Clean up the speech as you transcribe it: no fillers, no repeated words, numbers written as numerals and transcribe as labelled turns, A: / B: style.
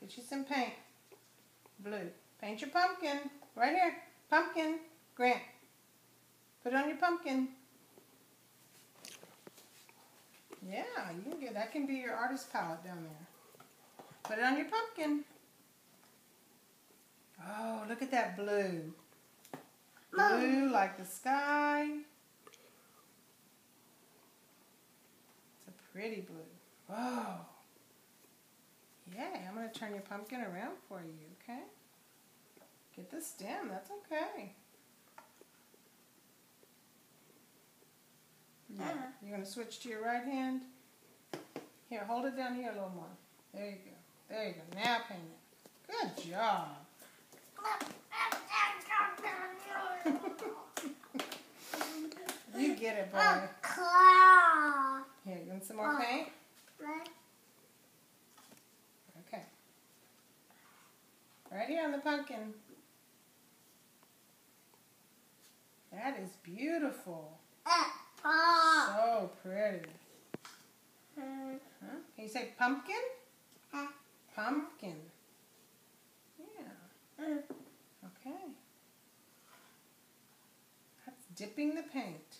A: Get you some paint. Blue. Paint your pumpkin. Right here. Pumpkin. Grant. Put it on your pumpkin. Yeah, you can get that. Can be your artist palette down there. Put it on your pumpkin. Oh, look at that blue. Blue like the sky. It's a pretty blue. Whoa. Yeah, I'm going to turn your pumpkin around for you, okay? Get the stem, that's okay. Yeah. You're going to switch to your right hand. Here, hold it down here a little more. There you go. There you go. Now paint it. Good job. You get it, boy. Here, you want some more paint? Okay. Right here on the pumpkin. That is beautiful. So pretty. Huh? Can you say pumpkin? Pumpkin. Yeah. Okay. That's dipping the paint.